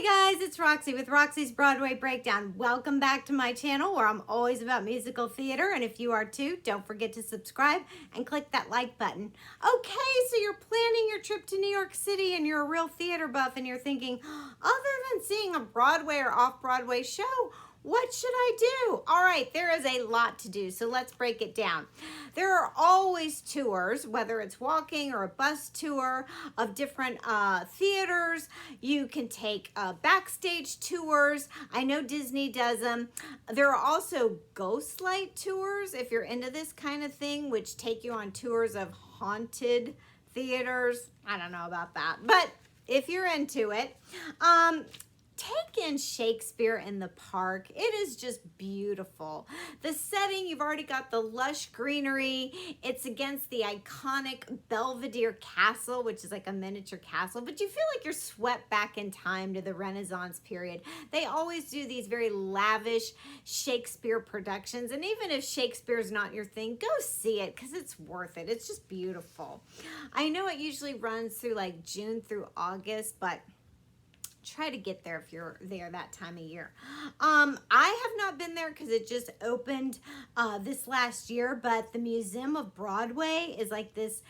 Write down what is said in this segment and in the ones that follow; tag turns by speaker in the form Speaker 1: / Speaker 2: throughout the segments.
Speaker 1: Hey guys, it's Roxy with Roxie's Broadway Breakdown. Welcome back to my channel where I'm always about musical theater, and if you are too, don't forget to subscribe and click that like button. Okay, so you're planning your trip to New York City and you're a real theater buff and you're thinking, other than seeing a Broadway or off-Broadway show, what should I do? All right, there is a lot to do, so let's break it down. There are always tours, whether it's walking or a bus tour of different theaters. You can take backstage tours. I know Disney does them. There are also ghost light tours, if you're into this kind of thing, which take you on tours of haunted theaters. I don't know about that, but if you're into it, take in Shakespeare in the Park. It is just beautiful. The setting, you've already got the lush greenery. It's against the iconic Belvedere Castle, which is like a miniature castle, but you feel like you're swept back in time to the Renaissance period. They always do these very lavish Shakespeare productions, and even if Shakespeare's not your thing, go see it because it's worth it. It's just beautiful. I know it usually runs through like June through August, but try to get there if you're there that time of year. I have not been there because it just opened this last year, but the Museum of Broadway is like this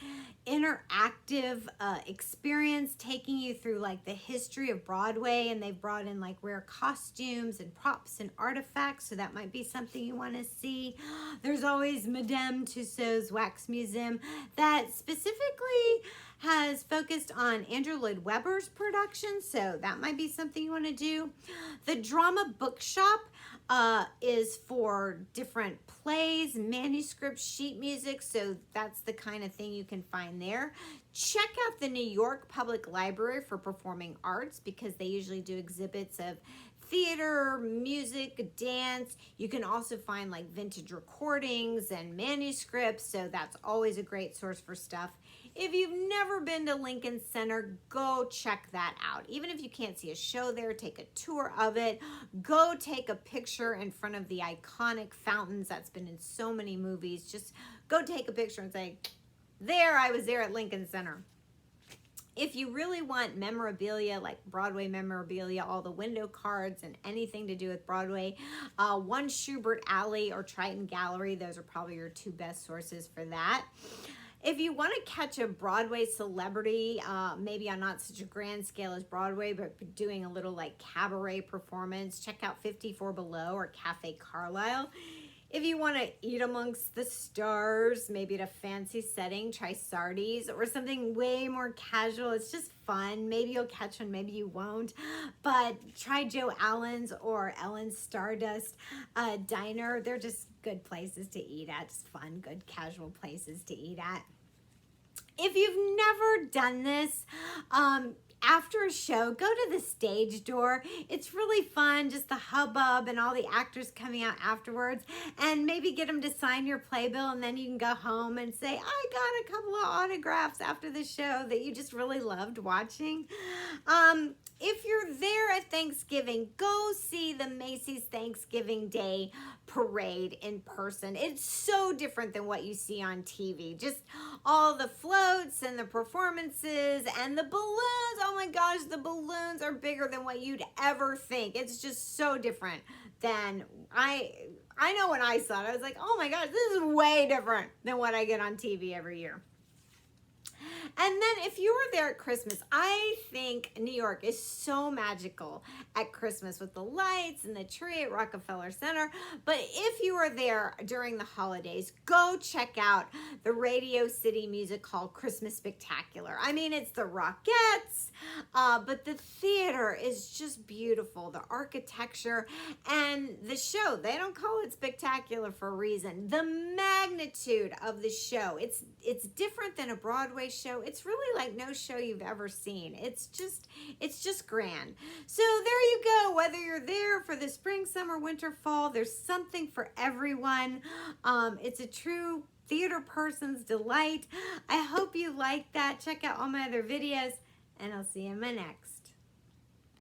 Speaker 1: interactive experience taking you through like the history of Broadway, and they've brought in like rare costumes and props and artifacts, so that might be something you want to see. There's always Madame Tussauds Wax Museum that specifically has focused on Andrew Lloyd Webber's production, so that might be something you want to do. The Drama Bookshop is for different plays, manuscripts, sheet music, so that's the kind of thing you can find there. Check out the New York Public Library for Performing Arts because they usually do exhibits of theater, music, dance. You can also find like vintage recordings and manuscripts, so that's always a great source for stuff. If you've never been to Lincoln Center, go check that out. Even if you can't see a show there, take a tour of it. Go take a picture in front of the iconic fountains that's been in so many movies. Just go take a picture and say, there, I was there at Lincoln Center. If you really want memorabilia, like Broadway memorabilia, all the window cards and anything to do with Broadway, One Schubert Alley or Triton Gallery, those are probably your two best sources for that. If you want to catch a Broadway celebrity, maybe on not such a grand scale as Broadway, but doing a little like cabaret performance, check out 54 Below or Cafe Carlisle. If you want to eat amongst the stars, maybe at a fancy setting, try Sardi's or something way more casual. It's just fun. Maybe you'll catch one, maybe you won't. But try Joe Allen's or Ellen's Stardust Diner. They're just good places to eat at. Just fun, good, casual places to eat at. If you've never done this, after a show, go to the stage door. It's really fun, just the hubbub and all the actors coming out afterwards, and maybe get them to sign your playbill, and then you can go home and say, I got a couple of autographs after the show that you just really loved watching. If you're there at Thanksgiving, go see the Macy's Thanksgiving Day Parade in person. It's so different than what you see on TV. Just all the floats and the performances and the balloons. Oh my gosh, the balloons are bigger than what you'd ever think. It's just so different than I know when I saw it, I was like, oh my gosh, this is way different than what I get on TV every year. And then if you were there at Christmas, I think New York is so magical at Christmas with the lights and the tree at Rockefeller Center. But if you are there during the holidays, go check out the Radio City Music Hall Christmas Spectacular. I mean, it's the Rockettes, but the theater is just beautiful. The architecture and the show, they don't call it spectacular for a reason. The magnitude of the show, it's different than a Broadway show. It's really like no show you've ever seen. It's just grand. So there you go. Whether you're there for the spring, summer, winter, fall, there's something for everyone. It's a true theater person's delight. I hope you like that. Check out all my other videos, and I'll see you in my next.